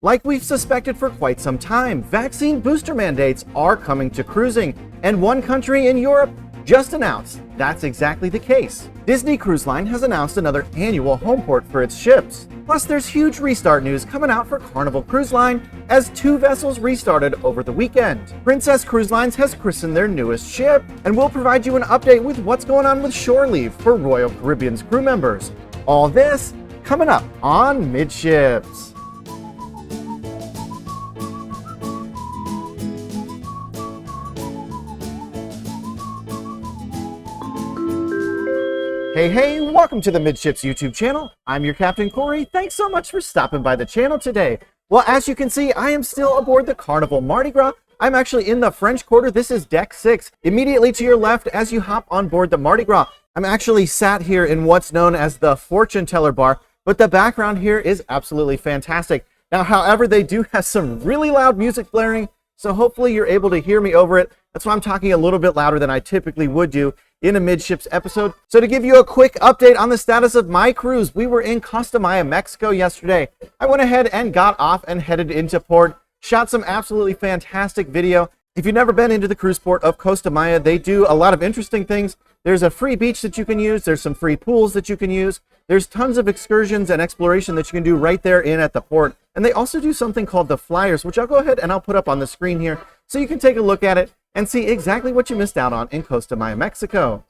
Like we've suspected for quite some time, vaccine booster mandates are coming to cruising, and one country in Europe just announced that's exactly the case. Disney Cruise Line has announced another annual homeport for its ships. Plus, there's huge restart news coming out for Carnival Cruise Line as 2 vessels restarted over the weekend. Princess Cruise Lines has christened their newest ship, and we'll provide you an update with what's going on with shore leave for Royal Caribbean's crew members. All this coming up on Midships. Hey, welcome to the Midships YouTube channel. I'm your Captain Corey. Thanks so much for stopping by the channel today. Well, as you can see, I am still aboard the Carnival Mardi Gras. I'm actually in the French Quarter. This is deck 6, immediately to your left as you hop on board the Mardi Gras. I'm actually sat here in what's known as the fortune teller bar, but the background here is absolutely fantastic. Now, however, they do have some really loud music blaring, so hopefully you're able to hear me over it. That's why I'm talking a little bit louder than I typically would do in a Midships episode. So to give you a quick update on the status of my cruise, we were in Costa Maya, Mexico yesterday. I went ahead and got off and headed into port, shot some absolutely fantastic video. If you've never been into the cruise port of Costa Maya, they do a lot of interesting things. There's a free beach that you can use. There's some free pools that you can use. There's tons of excursions and exploration that you can do right there in at the port. And they also do something called the Flyers, which I'll go ahead and I'll put up on the screen here so you can take a look at it and see exactly what you missed out on in Costa Maya, Mexico.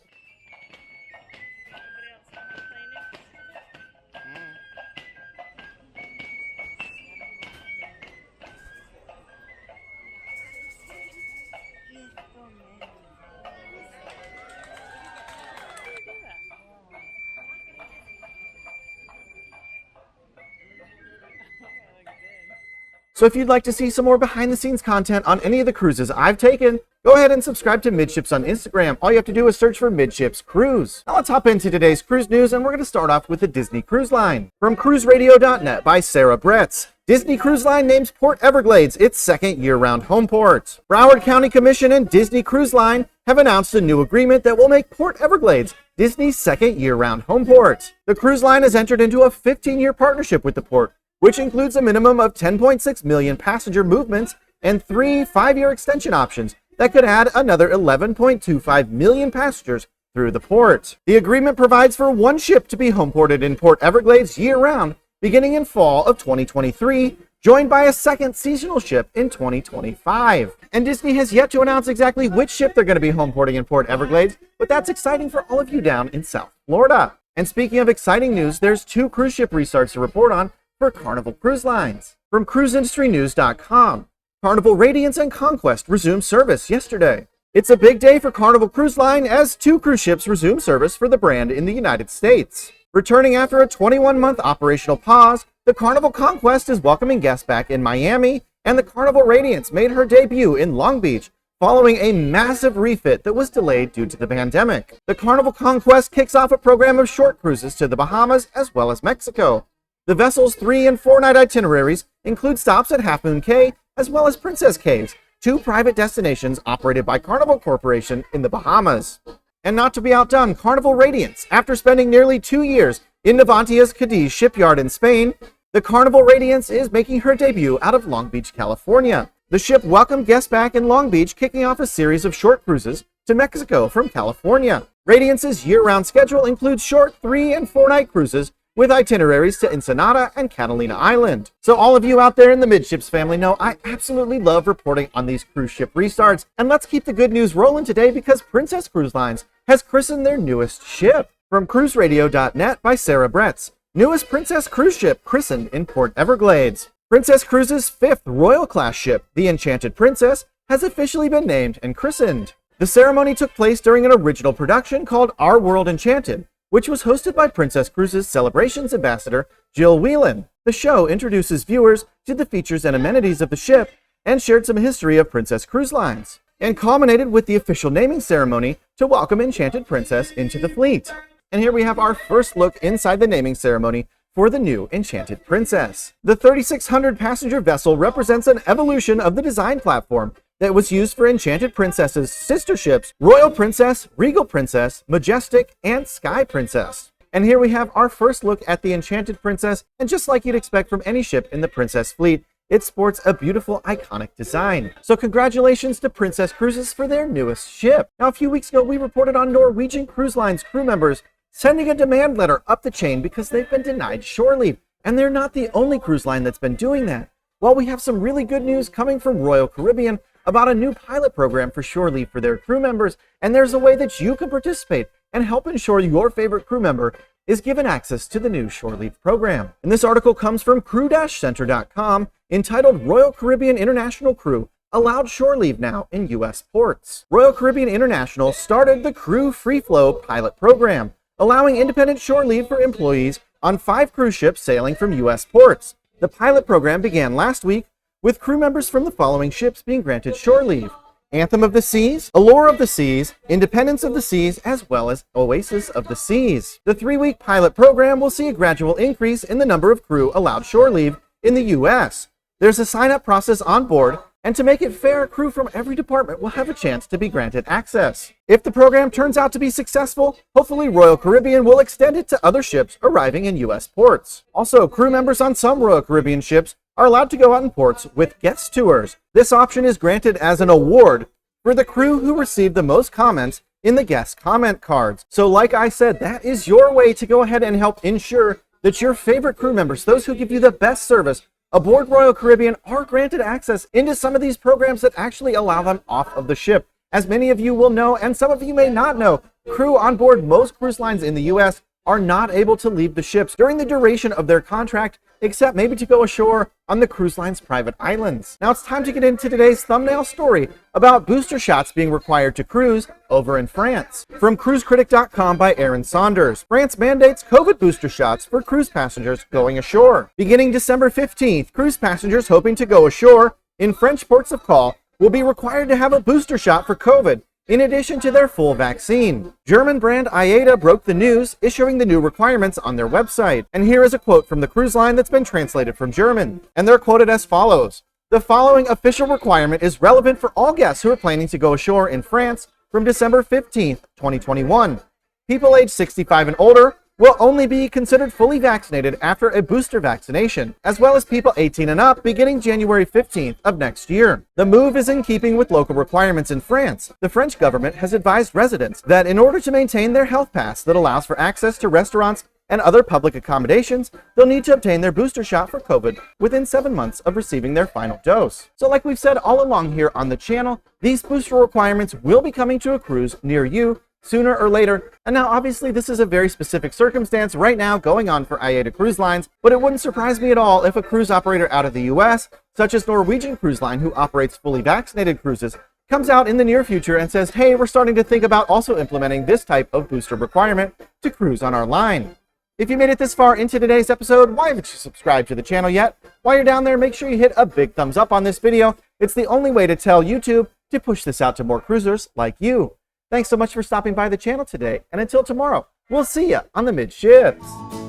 So if you'd like to see some more behind the scenes content on any of the cruises I've taken, go ahead and subscribe to Midships on Instagram. All you have to do is search for Midships Cruise. Now let's hop into today's cruise news, and we're going to start off with the Disney Cruise Line. From cruiseradio.net by Sarah Bretz. Disney Cruise Line names Port Everglades its second year-round home port. Broward County Commission and Disney Cruise Line have announced a new agreement that will make Port Everglades Disney's second year-round home port. The cruise line has entered into a 15-year partnership with the port, which includes a minimum of 10.6 million passenger movements and 3 5-year extension options that could add another 11.25 million passengers through the port. The agreement provides for one ship to be homeported in Port Everglades year-round, beginning in fall of 2023, joined by a second seasonal ship in 2025. And Disney has yet to announce exactly which ship they're going to be homeporting in Port Everglades, but that's exciting for all of you down in South Florida. And speaking of exciting news, there's 2 cruise ship restarts to report on for Carnival Cruise Lines. From cruiseindustrynews.com, Carnival Radiance and Conquest resumed service yesterday. It's a big day for Carnival Cruise Line as 2 cruise ships resume service for the brand in the United States. Returning after a 21-month operational pause, the Carnival Conquest is welcoming guests back in Miami, and the Carnival Radiance made her debut in Long Beach following a massive refit that was delayed due to the pandemic. The Carnival Conquest kicks off a program of short cruises to the Bahamas as well as Mexico. The vessel's 3- and 4-night itineraries include stops at Half Moon Cay as well as Princess Cays, 2 private destinations operated by Carnival Corporation in the Bahamas. And not to be outdone, Carnival Radiance, after spending nearly 2 years in Navantia's Cadiz shipyard in Spain, the Carnival Radiance is making her debut out of Long Beach, California. The ship welcomed guests back in Long Beach, kicking off a series of short cruises to Mexico from California. Radiance's year-round schedule includes short 3- and 4-night cruises with itineraries to Ensenada and Catalina Island. So all of you out there in the Midships family know I absolutely love reporting on these cruise ship restarts. And let's keep the good news rolling today because Princess Cruise Lines has christened their newest ship. From cruiseradio.net by Sarah Bretz. Newest Princess cruise ship christened in Port Everglades. Princess Cruises' 5th Royal Class ship, the Enchanted Princess, has officially been named and christened. The ceremony took place during an original production called Our World Enchanted, which was hosted by Princess Cruises Celebrations Ambassador Jill Whelan. The show introduces viewers to the features and amenities of the ship and shared some history of Princess Cruise Lines, and culminated with the official naming ceremony to welcome Enchanted Princess into the fleet. And here we have our first look inside the naming ceremony for the new Enchanted Princess. The 3,600 passenger vessel represents an evolution of the design platform that was used for Enchanted Princess's sister ships, Royal Princess, Regal Princess, Majestic, and Sky Princess. And here we have our first look at the Enchanted Princess, and just like you'd expect from any ship in the Princess fleet, It sports a beautiful, iconic design. So congratulations to Princess Cruises for their newest ship. Now, a few weeks ago, we reported on Norwegian Cruise Line's crew members sending a demand letter up the chain because they've been denied shore leave. And they're not the only cruise line that's been doing that. Well, we have some really good news coming from Royal Caribbean about a new pilot program for shore leave for their crew members, and there's a way that you can participate and help ensure your favorite crew member is given access to the new shore leave program. And this article comes from crew-center.com entitled Royal Caribbean International Crew Allowed Shore Leave Now in U.S. Ports. Royal Caribbean International started the Crew Free Flow pilot program, allowing independent shore leave for employees on 5 cruise ships sailing from U.S. ports. The pilot program began last week with crew members from the following ships being granted shore leave: Anthem of the Seas, Allure of the Seas, Independence of the Seas, as well as Oasis of the Seas. The 3-week pilot program will see a gradual increase in the number of crew allowed shore leave in the U.S. There's a sign-up process on board, and to make it fair, crew from every department will have a chance to be granted access. If the program turns out to be successful, hopefully Royal Caribbean will extend it to other ships arriving in U.S. ports. Also, crew members on some Royal Caribbean ships are allowed to go out in ports with guest tours. This option is granted as an award for the crew who received the most comments in the guest comment cards. So like I said, that is your way to go ahead and help ensure that your favorite crew members, those who give you the best service aboard Royal Caribbean, are granted access into some of these programs that actually allow them off of the ship. As many of you will know, and some of you may not know, crew on board most cruise lines in the U.S. are not able to leave the ships during the duration of their contract, except maybe to go ashore on the cruise line's private islands. Now it's time to get into today's thumbnail story about booster shots being required to cruise over in France. From CruiseCritic.com by Aaron Saunders. France mandates COVID booster shots for cruise passengers going ashore. Beginning December 15th, cruise passengers hoping to go ashore in French ports of call will be required to have a booster shot for COVID, in addition to their full vaccine. German brand IATA broke the news, issuing the new requirements on their website. And here is a quote from the cruise line that's been translated from German. And they're quoted as follows: "The following official requirement is relevant for all guests who are planning to go ashore in France from December 15th, 2021. People aged 65 and older will only be considered fully vaccinated after a booster vaccination, as well as people 18 and up beginning January 15th of next year. The move is in keeping with local requirements in France. The French government has advised residents that in order to maintain their health pass that allows for access to restaurants and other public accommodations, they'll need to obtain their booster shot for COVID within 7 months of receiving their final dose." So like we've said all along here on the channel, these booster requirements will be coming to a cruise near you sooner or later. And now obviously this is a very specific circumstance right now going on for IATA Cruise Lines, but it wouldn't surprise me at all if a cruise operator out of the US, such as Norwegian Cruise Line, who operates fully vaccinated cruises, comes out in the near future and says, hey, we're starting to think about also implementing this type of booster requirement to cruise on our line. If you made it this far into today's episode, why haven't you subscribed to the channel yet? While you're down there, make sure you hit a big thumbs up on this video. It's the only way to tell YouTube to push this out to more cruisers like you. Thanks so much for stopping by the channel today, and until tomorrow, we'll see you on the Midships.